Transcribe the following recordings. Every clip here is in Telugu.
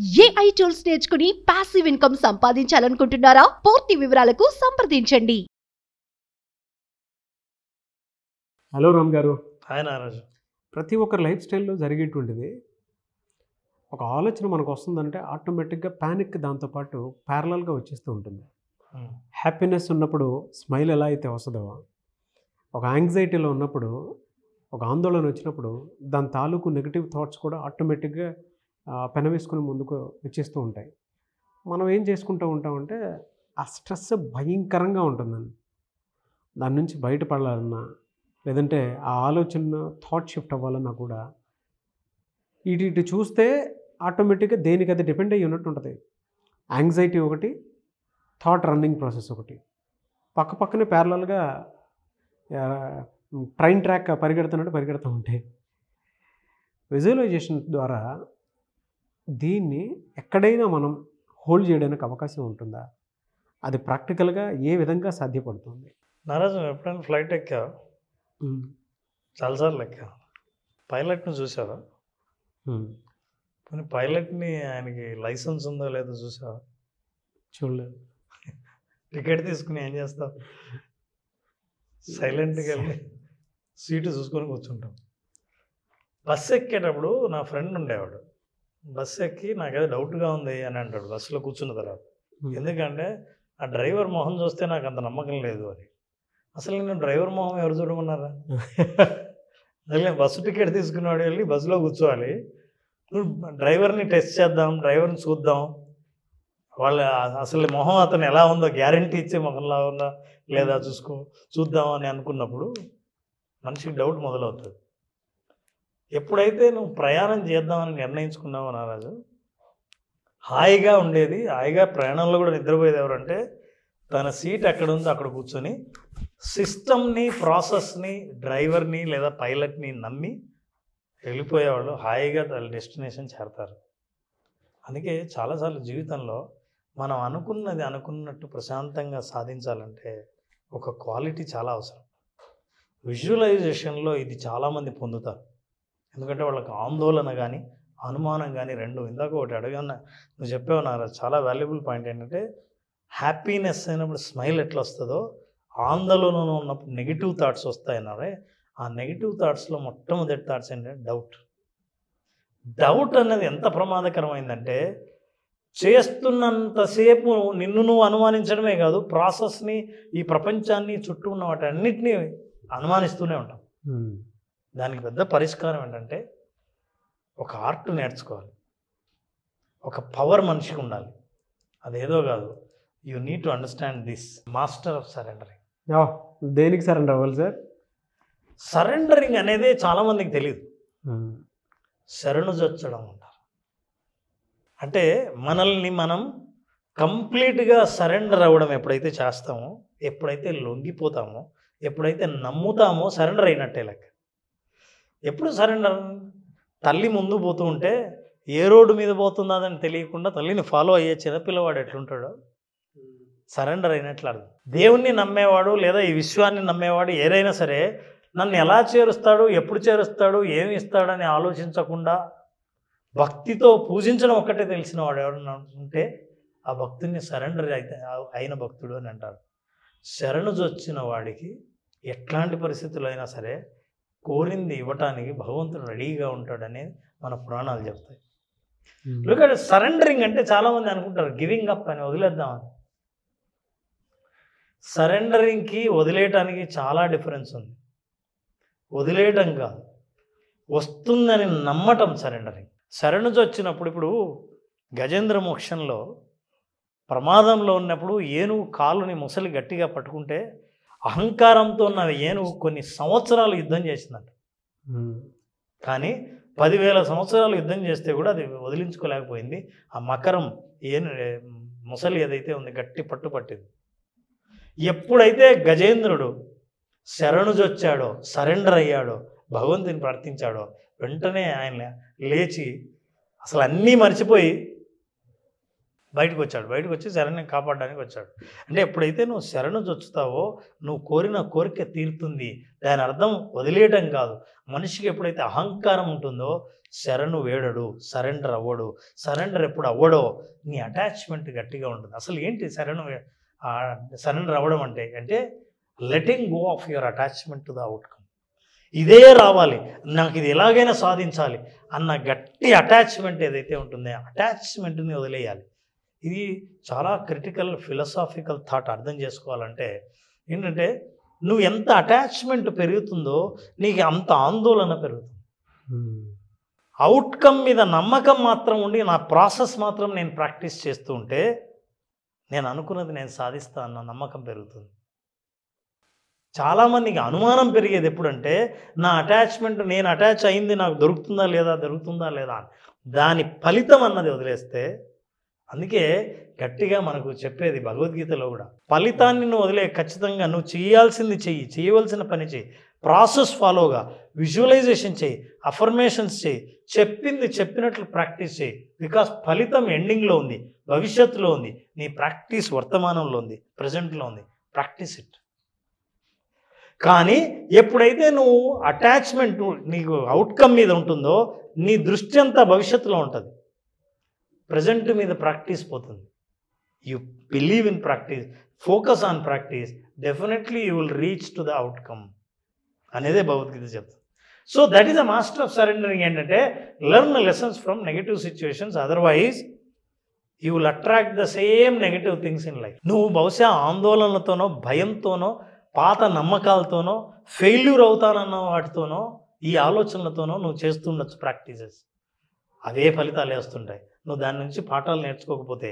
ఏఐ టూల్స్ నేర్చుకుని పాసివ్ ఇన్కమ్ సంపాదించాలనుకుంటున్నారా? పూర్తి వివరాలకు సంప్రదించండి. హలో రామ్ గారు. హాయ్ నారాజు. ప్రతి ఒక్కరి లైఫ్ స్టైల్లో జరిగేటువంటిది ఒక ఆలోచన మనకు వస్తుందంటే ఆటోమేటిక్గా ప్యానిక్ దాంతోపాటు ప్యారలల్గా వచ్చేస్తూ ఉంటుంది. హ్యాపీనెస్ ఉన్నప్పుడు స్మైల్ ఎలా అయితే వస్తుందో, ఒక యాంగ్జైటీలో ఉన్నప్పుడు, ఒక ఆందోళన వచ్చినప్పుడు దాని తాలూకు నెగిటివ్ థాట్స్ కూడా ఆటోమేటిక్గా పెనవేసుకుని ముందుకు వచ్చేస్తూ ఉంటాయి. మనం ఏం చేసుకుంటూ ఉంటామంటే ఆ స్ట్రెస్ భయంకరంగా ఉంటుందండి. దాని నుంచి బయటపడాలన్నా లేదంటే ఆ ఆలోచన థాట్ షిఫ్ట్ అవ్వాలన్నా కూడా ఇటు చూస్తే ఆటోమేటిక్గా దేనికది డిపెండ్ అయ్యి ఉన్నట్టు ఉంటుంది. యాంగ్జైటీ ఒకటి, థాట్ రన్నింగ్ ప్రాసెస్ ఒకటి, పక్కనే ప్యారలల్గా ట్రైన్ ట్రాక్ పరిగెడుతూ ఉంటాయి. విజువలైజేషన్ ద్వారా దీన్ని ఎక్కడైనా మనం హోల్డ్ చేయడానికి అవకాశం ఉంటుందా? అది ప్రాక్టికల్గా ఏ విధంగా సాధ్యపడుతుంది? నారాజు, ఎప్పుడైనా ఫ్లైట్ ఎక్కా? చాలాసార్లు ఎక్కా. పైలట్ని చూసావా? కొన్ని పైలట్ని ఆయనకి లైసెన్స్ ఉందో లేదో చూసావా? చూడలేదు. టికెట్ తీసుకుని ఏం చేస్తావు? సైలెంట్గా వెళ్ళి సీటు చూసుకొని కూర్చుంటాం. బస్సు ఎక్కేటప్పుడు నా ఫ్రెండ్ ఉండేవాడు. బస్సు ఎక్కి నాకేదో డౌట్గా ఉంది అని అంటాడు బస్సులో కూర్చున్న తర్వాత. ఎందుకంటే ఆ డ్రైవర్ మొహం చూస్తే నాకు అంత నమ్మకం లేదు అని. అసలు నేను డ్రైవర్ మొహం ఎవరు చూడమన్నారా? అసలు బస్సు టికెట్ తీసుకున్నాడు, వెళ్ళి బస్సులో కూర్చోవాలి. డ్రైవర్ని టెస్ట్ చేద్దాం, డ్రైవర్ని చూద్దాం, వాళ్ళ అసలు మొహం అతను ఎలా ఉందో గ్యారంటీ ఇచ్చే మొహంలా ఉందా లేదా చూద్దాం అని అనుకున్నప్పుడు మనిషికి డౌట్ మొదలవుతుంది. ఎప్పుడైతే నువ్వు ప్రయాణం చేద్దామని నిర్ణయించుకున్నావో నారాజు, హాయిగా ఉండేది, హాయిగా ప్రయాణంలో కూడా నిద్రపోయేది ఎవరంటే తన సీట్ ఎక్కడ ఉందో అక్కడ కూర్చొని సిస్టమ్ని, ప్రాసెస్ని, డ్రైవర్ని లేదా పైలట్ని నమ్మి వెళ్ళిపోయేవాళ్ళు హాయిగా డెస్టినేషన్ చేరతారు. అందుకే చాలాసార్లు జీవితంలో మనం అనుకున్నది అనుకున్నట్టు ప్రశాంతంగా సాధించాలంటే ఒక క్వాలిటీ చాలా అవసరం. విజువలైజేషన్లో ఇది చాలామంది పొందుతారు. ఎందుకంటే వాళ్ళకి ఆందోళన కానీ అనుమానం కానీ రెండు. ఇందాక ఒకటి అడగన్నా నువ్వు చెప్పావు నారా, చాలా వాల్యుబుల్ పాయింట్ ఏంటంటే హ్యాపీనెస్ అయినప్పుడు స్మైల్ ఎట్లా వస్తుందో ఆందోళనలో ఉన్నప్పుడు నెగిటివ్ థాట్స్ వస్తాయన్నారే. ఆ నెగిటివ్ థాట్స్లో మొట్టమొదటి థాట్స్ ఏంటంటే డౌట్ అనేది ఎంత ప్రమాదకరమైందంటే చేస్తున్నంతసేపు నిన్ను నువ్వు అనుమానించడమే కాదు, ప్రాసెస్ని, ఈ ప్రపంచాన్ని, చుట్టూ ఉన్న వాటి అన్నిటినీ అనుమానిస్తూనే ఉంటాం. దానికి పెద్ద పరిష్కారం ఏంటంటే ఒక ఆర్ట్ నేర్చుకోవాలి, ఒక పవర్ మనిషికి ఉండాలి. అదేదో కాదు, you need to understand this master of surrendering. దేనికి సరెండర్ అవ్వాలి సార్? సరెండరింగ్ అనేది చాలామందికి తెలియదు. శరణుజొచ్చడం అంటారు. అంటే మనల్ని మనం కంప్లీట్గా సరెండర్ అవ్వడం ఎప్పుడైతే చేస్తామో, ఎప్పుడైతే లొంగిపోతామో, ఎప్పుడైతే నమ్ముతామో సరెండర్ అయినట్టే లెక్క. ఎప్పుడు సరెండర్? తల్లి ముందు పోతూ ఉంటే ఏ రోడ్డు మీద పోతుందని తెలియకుండా తల్లిని ఫాలో అయ్యే చిన్నపిల్లవాడు ఎట్లుంటాడో సరెండర్ అయినట్లు అర్థం. దేవుణ్ణి నమ్మేవాడు లేదా ఈ విశ్వాన్ని నమ్మేవాడు ఏదైనా సరే నన్ను ఎలా చేరుస్తాడు, ఎప్పుడు చేరుస్తాడు, ఏమి ఇస్తాడని ఆలోచించకుండా భక్తితో పూజించడం ఒక్కటే తెలిసిన వాడు ఎవరన్నా ఉంటే ఆ భక్తుడిని సరెండర్ అయిన భక్తుడు అని అంటారు. శరణుజొచ్చిన వాడికి ఎట్లాంటి పరిస్థితులు అయినా సరే కోరింది ఇవ్వటానికి భగవంతుడు రెడీగా ఉంటాడని మన పురాణాలు చెప్తాయి. ఎందుకంటే సరెండరింగ్ అంటే చాలామంది అనుకుంటారు గివింగ్ అప్ అని, వదిలేద్దామని. సరెండరింగ్కి వదిలేయటానికి చాలా డిఫరెన్స్ ఉంది. వదిలేయటం కాదు, వస్తుందని నమ్మటం సరెండరింగ్. శరణుజొచ్చినప్పుడు, ఇప్పుడు గజేంద్ర మోక్షంలో ప్రమాదంలో ఉన్నప్పుడు ఏనుగు కాలుని ముసలి గట్టిగా పట్టుకుంటే అహంకారంతో ఉన్న ఏనుగు కొన్ని సంవత్సరాలు యుద్ధం చేసిందంట. కానీ 10,000 సంవత్సరాలు యుద్ధం చేస్తే కూడా అది వదిలించుకోలేకపోయింది. ఆ మకరం ముసలి ఏదైతే ఉంది గట్టి పట్టుపట్టింది. ఎప్పుడైతే గజేంద్రుడు శరణుజొచ్చాడో, సరెండర్ అయ్యాడో, భగవంతుని ప్రార్థించాడో, వెంటనే ఆయన లేచి అసలు అన్నీ మర్చిపోయి బయటకు వచ్చి శరణ్ని కాపాడడానికి వచ్చాడు. అంటే ఎప్పుడైతే నువ్వు శరణు చొచ్చుతావో నువ్వు కోరిన కోరిక తీరుతుంది. దాని అర్థం వదిలేయడం కాదు. మనిషికి ఎప్పుడైతే అహంకారం ఉంటుందో శరణు వేడడు, సరెండర్ అవ్వడు. సరెండర్ ఎప్పుడు అవ్వడో నీ అటాచ్మెంట్ గట్టిగా ఉంటుంది. అసలు ఏంటి సరెండర్ అవ్వడం అంటే letting go of your attachment to the outcome. ఇదే రావాలి, నాకు ఇది ఎలాగైనా సాధించాలి అన్న గట్టి అటాచ్మెంట్ ఏదైతే ఉంటుందో అటాచ్మెంట్ని వదిలేయాలి. ఇది చాలా క్రిటికల్ ఫిలసాఫికల్ థాట్. అర్థం చేసుకోవాలంటే ఏంటంటే నువ్వు ఎంత అటాచ్మెంట్ పెరుగుతుందో నీకు అంత ఆందోళన పెరుగుతుంది. అవుట్కమ్ మీద నమ్మకం మాత్రం ఉండి నా ప్రాసెస్ మాత్రం నేను ప్రాక్టీస్ చేస్తూ ఉంటే నేను అనుకున్నది నేను సాధిస్తా అన్న నమ్మకం పెరుగుతుంది. చాలామందికి అనుమానం పెరిగేది ఎప్పుడంటే నా అటాచ్మెంట్, నేను అటాచ్ అయింది నాకు దొరుకుతుందా లేదా దాని ఫలితం అన్నది వదిలేస్తే. అందుకే గట్టిగా మనకు చెప్పేది భగవద్గీతలో కూడా, ఫలితాన్ని నువ్వు వదిలే, ఖచ్చితంగా నువ్వు చేయాల్సింది చెయ్యి, చేయవలసిన పని చెయ్యి, ప్రాసెస్ ఫాలోగా విజువలైజేషన్ చెయ్యి, అఫర్మేషన్స్ చెయ్యి, చెప్పింది చెప్పినట్లు ప్రాక్టీస్ చెయ్యి. బికాస్ ఫలితం ఎండింగ్లో ఉంది, భవిష్యత్తులో ఉంది, నీ ప్రాక్టీస్ వర్తమానంలో ఉంది, ప్రజెంట్లో ఉంది. Practice it. కానీ ఎప్పుడైతే నువ్వు అటాచ్మెంట్ నీకు అవుట్కమ్ మీద ఉంటుందో నీ దృష్టి అంతా భవిష్యత్తులో ఉంటుంది, ప్రజెంట్ మీద ప్రాక్టీస్ పోతుంది. You believe in practice, focus on practice, definitely you will reach to the outcome అనేదే భగవద్గీత చెప్తుంది. So that is the master of surrendering. ఏంటంటే learn lessons from negative situations, otherwise you will attract the same negative things in life. నువ్వు బహుశా ఆందోళనలతోనో, భయంతోనో, పాత నమ్మకాలతోనో, ఫెయిల్యూర్ అవుతానన్న వాటితోనో, ఈ ఆలోచనలతోనో నువ్వు చేస్తుండొచ్చు ప్రాక్టీసెస్. అవే ఫలితాలు వేస్తుంటాయి. నువ్వు దాని నుంచి పాఠాలు నేర్చుకోకపోతే,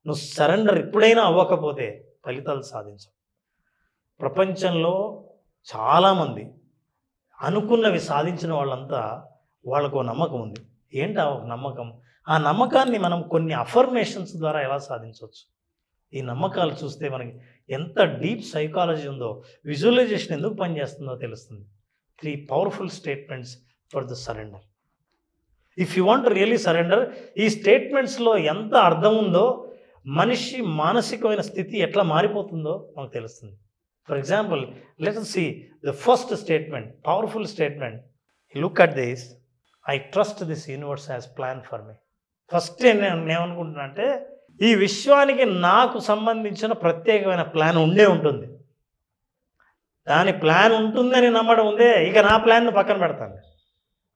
నువ్వు సరెండర్ ఎప్పుడైనా అవ్వకపోతే ఫలితాలు సాధించవు. ప్రపంచంలో చాలామంది అనుకున్నవి సాధించిన వాళ్ళంతా వాళ్ళకు నమ్మకం ఉంది. ఏంటి ఆ నమ్మకం? ఆ నమ్మకాన్ని మనం కొన్ని అఫర్మేషన్స్ ద్వారా ఎలా సాధించవచ్చు? ఈ నమ్మకాలు చూస్తే మనకి ఎంత డీప్ సైకాలజీ ఉందో, విజువలైజేషన్ ఎందుకు పనిచేస్తుందో తెలుస్తుంది. 3 powerful statements for the surrender. If you want really surrender, ఈ స్టేట్మెంట్స్లో ఎంత అర్థం ఉందో, మనిషి మానసికమైన స్థితి ఎట్లా మారిపోతుందో మనకు తెలుస్తుంది. For example, let us see the first statement, powerful statement. Look at this. I trust this universe has planned for me. First నేను ఏమనుకుంటున్నా అంటే, ఈ విశ్వానికి నాకు సంబంధించిన ప్రత్యేకమైన ప్లాన్ ఉండే ఉంటుంది. దాని ప్లాన్ ఉంటుందని నమ్మడం ఉందే, ఇక నా ప్లాన్ను పక్కన పెడతాను.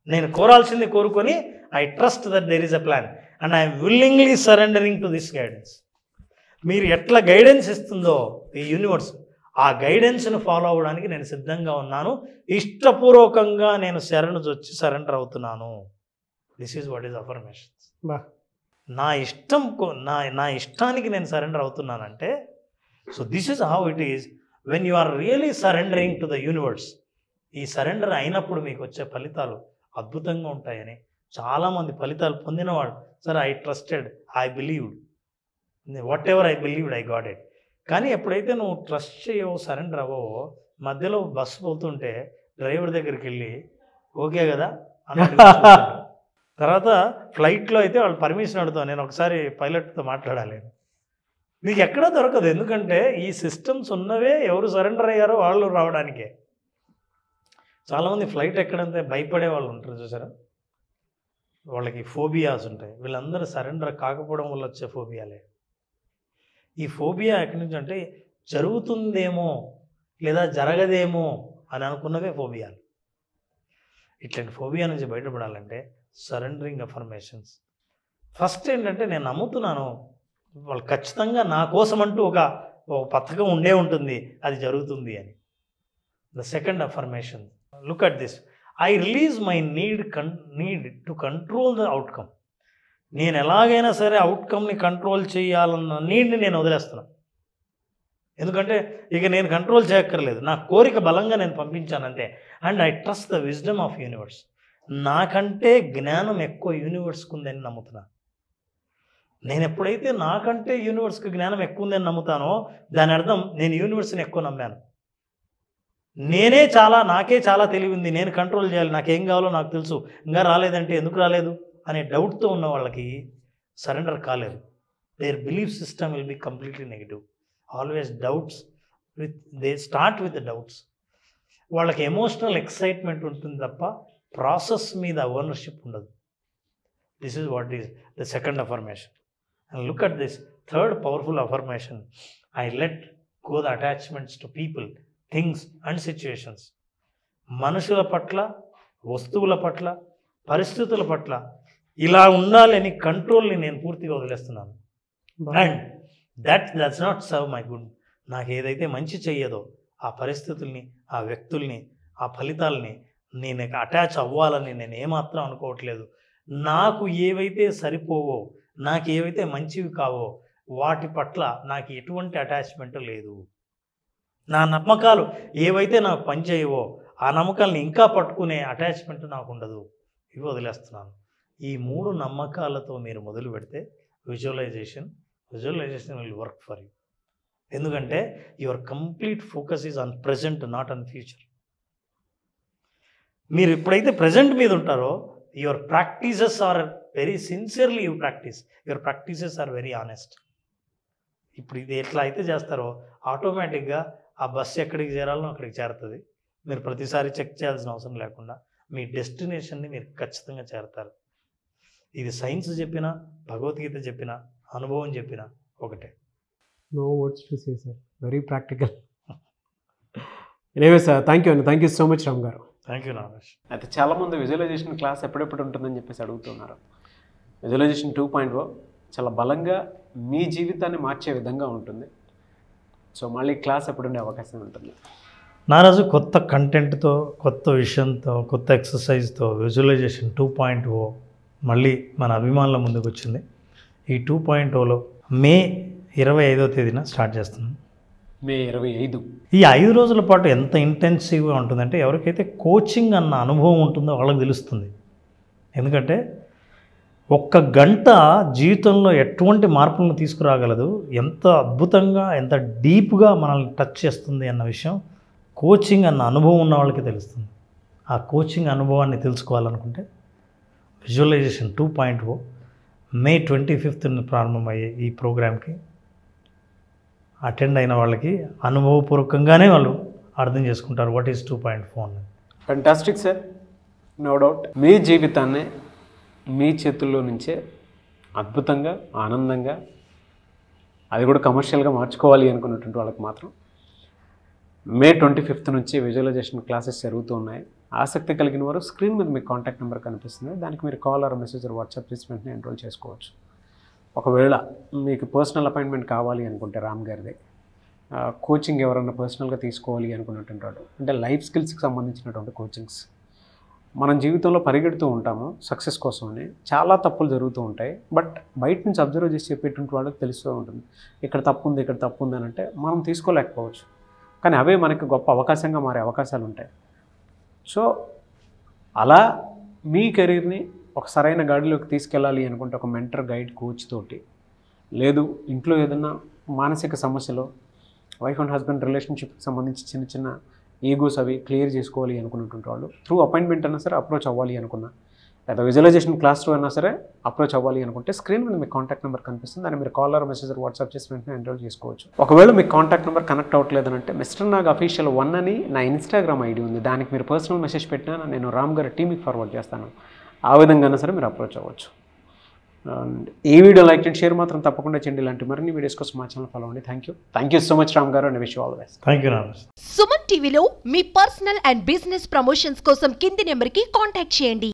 నేను కోరాల్సింది కోరుకొని I trust that there is a plan and I'm willingly surrendering to this guidance. మీరు ఎట్లా గైడెన్స్ ఇస్తుందో ఈ యూనివర్స్, ఆ గైడెన్స్ను ఫాలో అవ్వడానికి నేను సిద్ధంగా ఉన్నాను. ఇష్టపూర్వకంగా నేను వచ్చి సరెండర్ అవుతున్నాను. This is what is affirmations. నా ఇష్టం నా ఇష్టానికి నేను సరెండర్ అవుతున్నానంటే, so this is how it is when you are really surrendering to the universe. ఈ సరెండర్ అయినప్పుడు మీకు వచ్చే ఫలితాలు అద్భుతంగా ఉంటాయని చాలామంది ఫలితాలు పొందినవాడు, sir I trusted, I believed, whatever I believed I got it. కానీ ఎప్పుడైతే నువ్వు ట్రస్ట్ చేయవో, సరెండర్ అవ్వవో, మధ్యలో బస్సు పోతుంటే డ్రైవర్ దగ్గరికి వెళ్ళి ఓకే కదా అన్నట్టు తర్వాత ఫ్లైట్లో అయితే వాళ్ళు పర్మిషన్ అడుగుతాను, నేను ఒకసారి పైలట్తో మాట్లాడాలి. నీకు ఎక్కడా దొరకదు. ఎందుకంటే ఈ సిస్టమ్స్ ఉన్నవే ఎవరు సరెండర్ అయ్యారో వాళ్ళు రావడానికే. చాలామంది ఫ్లైట్ ఎక్కడంతే భయపడే వాళ్ళు ఉంటారు చూసారా, వాళ్ళకి ఫోబియాస్ ఉంటాయి. వీళ్ళందరూ సరెండర్ కాకపోవడం వల్ల వచ్చే ఫోబియాలే. ఈ ఫోబియా ఎక్కడి నుంచి అంటే జరుగుతుందేమో లేదా జరగదేమో అని అనుకున్నవే ఫోబియాలు. ఇట్లాంటి ఫోబియా నుంచి బయటపడాలంటే సరెండరింగ్ అఫర్మేషన్స్. ఫస్ట్ ఏంటంటే నేను నమ్ముతున్నాను వాళ్ళు ఖచ్చితంగా నా కోసం అంటూ ఒక పథకం ఉండే ఉంటుంది, అది జరుగుతుంది అని. The second affirmation, look at this, I release my need to control the outcome. నేను ఎలాగైనా సరే అవుట్కమ్ని కంట్రోల్ చేయాలన్న నీడ్ని నేను వదిలేస్తున్నాను. ఎందుకంటే ఇక నేను కంట్రోల్ చేయక్కర్లేదు, నా కోరిక బలంగా నేను పంపించాను అంతే. And I trust the wisdom of universe. నాకంటే జ్ఞానం ఎక్కువ యూనివర్స్కి ఉందని నమ్ముతున్నాను. నేను ఎప్పుడైతే నాకంటే యూనివర్స్కి జ్ఞానం ఎక్కువ ఉందని నమ్ముతానో దాని అర్థం నేను యూనివర్స్ని ఎక్కువ నమ్మాను. నాకే చాలా తెలివింది, నేను కంట్రోల్ చేయాలి, నాకేం కావాలో నాకు తెలుసు, ఇంకా రాలేదంటే ఎందుకు రాలేదు అనే డౌట్తో ఉన్న వాళ్ళకి సరెండర్ కాలేదు. their belief system will be completely negative. Always doubts, they start with the doubts. వాళ్ళకి ఎమోషనల్ ఎక్సైట్మెంట్ ఉంటుంది తప్ప ప్రాసెస్ మీద ఓనర్షిప్ ఉండదు. This is what is the second affirmation. And look at this third powerful affirmation. I let go the attachments to people, things and situations. మనుషుల పట్ల, వస్తువుల పట్ల, పరిస్థితుల పట్ల ఇలా ఉండాలని కంట్రోల్ని నేను పూర్తిగా వదిలేస్తున్నాను. And that's not serve my good. నాకు ఏదైతే మంచి చెయ్యదో ఆ పరిస్థితుల్ని, ఆ వ్యక్తుల్ని, ఆ ఫలితాలని నేను అటాచ్ అవ్వాలని నేను ఏమాత్రం అనుకోవట్లేదు. నాకు ఏవైతే సరిపోవో, నాకు ఏవైతే మంచివి కావో వాటి పట్ల నాకు ఎటువంటి అటాచ్మెంట్ లేదు. నా నమ్మకాలు ఏవైతే నాకు పనిచేయవో ఆ నమ్మకాలని ఇంకా పట్టుకునే అటాచ్మెంట్ నాకు ఉండదు. ఇవి వదిలేస్తున్నాను. ఈ 3 నమ్మకాలతో మీరు మొదలు పెడితే visualisation will work for you. ఎందుకంటే your complete focus is on present, not on future. మీరు ఎప్పుడైతే ప్రజెంట్ మీద ఉంటారో your practices are very sincerely you practice, your practices are very honest. ఇప్పుడు ఇది ఎట్లా అయితే చేస్తారో ఆటోమేటిక్గా ఆ బస్సు ఎక్కడికి చేరాలో అక్కడికి చేరుతుంది. మీరు ప్రతిసారి చెక్ చేయాల్సిన అవసరం లేకుండా మీ డెస్టినేషన్ని మీరు ఖచ్చితంగా చేరతారు. ఇది సైన్స్ చెప్పినా, భగవద్గీత చెప్పినా, అనుభవం చెప్పినా ఒకటే. No words to say sir, very practical. Anyway sir, thank you so much Ram garu. Thank you Nagesh. అయితే చాలామంది విజువలైజేషన్ క్లాస్ ఎప్పుడెప్పుడు ఉంటుందని చెప్పేసి అడుగుతున్నారు. విజువలైజేషన్ 2.0 చాలా బలంగా మీ జీవితాన్ని మార్చే విధంగా ఉంటుంది. సో మళ్ళీ క్లాస్ ఎప్పుడు ఉండే అవకాశం ఉంటుంది? నారాజు కొత్త కంటెంట్తో, కొత్త విషయంతో, కొత్త ఎక్సర్సైజ్తో విజువలైజేషన్ 2.0 మళ్ళీ మన అభిమానుల ముందుకు వచ్చింది. ఈ 2.0లో మే 25వ తేదీన స్టార్ట్ చేస్తున్నాం. మే 25. ఈ 5 రోజుల పాటు ఎంత ఇంటెన్సివ్గా ఉంటుందంటే ఎవరికైతే కోచింగ్ అన్న అనుభవం ఉంటుందో వాళ్ళకి తెలుస్తుంది. ఎందుకంటే 1 గంట జీవితంలో ఎటువంటి మార్పులను తీసుకురాగలదు, ఎంత అద్భుతంగా, ఎంత డీప్గా మనల్ని టచ్ చేస్తుంది అన్న విషయం కోచింగ్ అన్న అనుభవం ఉన్న వాళ్ళకి తెలుస్తుంది. ఆ కోచింగ్ అనుభవాన్ని తెలుసుకోవాలనుకుంటే విజువలైజేషన్ 2.0 మే 25న ప్రారంభమయ్యే ఈ ప్రోగ్రామ్కి అటెండ్ అయిన వాళ్ళకి అనుభవపూర్వకంగానే వాళ్ళు అర్థం చేసుకుంటారు వాట్ ఈస్ 2.0 అని. Fantastic sir, no doubt. మీ జీవితాన్ని మీ చేతుల్లో నుంచే అద్భుతంగా, ఆనందంగా, అది కూడా కమర్షియల్గా మార్చుకోవాలి అనుకున్నటువంటి వాళ్ళకి మాత్రం మే 25 నుంచి విజువలైజేషన్ క్లాసెస్ జరుగుతూ ఉన్నాయి. ఆసక్తి కలిగిన వారు స్క్రీన్ మీద మీకు కాంటాక్ట్ నెంబర్ కనిపిస్తుంది, దానికి మీరు కాల్ ఆర్ మెసేజ్ వాట్సాప్ చేసి వెంటనే ఎన్రోల్ చేసుకోవచ్చు. ఒకవేళ మీకు పర్సనల్ అపాయింట్మెంట్ కావాలి అనుకుంటే రామ్ గారిది, కోచింగ్ ఎవరన్నా పర్సనల్గా తీసుకోవాలి అనుకున్నటువంటి వాడు, అంటే లైఫ్ స్కిల్స్కి సంబంధించినటువంటి కోచింగ్స్. మనం జీవితంలో పరిగెడుతూ ఉంటాము సక్సెస్ కోసమని, చాలా తప్పులు జరుగుతూ ఉంటాయి. బట్ బయట నుంచి అబ్జర్వ్ చేసి చెప్పేటువంటి వాళ్ళకి తెలుస్తూ ఉంటుంది ఇక్కడ తప్పు ఉంది, ఇక్కడ తప్పు ఉంది అని. అంటే మనం తీసుకోలేకపోవచ్చు, కానీ అవే మనకి గొప్ప అవకాశంగా మారే అవకాశాలు ఉంటాయి. సో అలా మీ కెరీర్ని ఒక సరైన గాడిలోకి తీసుకెళ్ళాలి అనుకుంటే ఒక మెంటర్, గైడ్, కోచ్ తోటి, లేదు ఇంట్లో ఏదైనా మానసిక సమస్యలు, వైఫ్ అండ్ హస్బెండ్ రిలేషన్షిప్కి సంబంధించి చిన్న చిన్న ఈగోస్ అవి క్లియర్ చేసుకోవాలి అనుకున్నటువంటి వాళ్ళు త్రూ అపాయింట్మెంట్ అయినా సరే అప్రోచ్ అవ్వాలి అనుకున్నా, లేదా విజువలైజేషన్ క్లాస్ 2 అయినా సరే అప్రోచ్ అవ్వాలి అనుకుంటే స్క్రీన్ మీద మీకు కాంటాక్ట్ నెంబర్ కనిపిస్తుంది, దాన్ని మీరు కాల్ ఆర్ మెసేజ్ వాట్సాప్ చేసి వెంటనే ఎన్రోల్ చేసుకోవచ్చు. ఒకవేళ మీకు కాంటాక్ట్ నెంబర్ కనెక్ట్ అవ్వట్లేదంటే మిస్టర్ నాగ్ అఫీషియల్ 1 అని నా ఇన్స్టాగ్రామ్ ఐడి ఉంది, దానికి మీరు పర్సనల్ మెసేజ్ పెట్టినా నేను రామ్ గారి టీమ్కి ఫార్వర్డ్ చేస్తాను. ఆ విధంగా సరే మీరు అప్రోచ్ అవ్వచ్చు. అండ్ ఈ వీడియో లైక్ అండ్ షేర్ మాత్రం తప్పకుండా చేయండి. ఇలాంటి మరిన్ని వీడియోస్ కోసం మా ఛానల్ ఫాలో అవ్వండి. Thank you so much Ram garu, and wish you all the best. Thank you Nagesh. Suman టీవీలో మీ పర్సనల్ అండ్ బిజినెస్ ప్రమోషన్స్ కోసం కింది నెంబర్కి కాంటాక్ట్ చేయండి.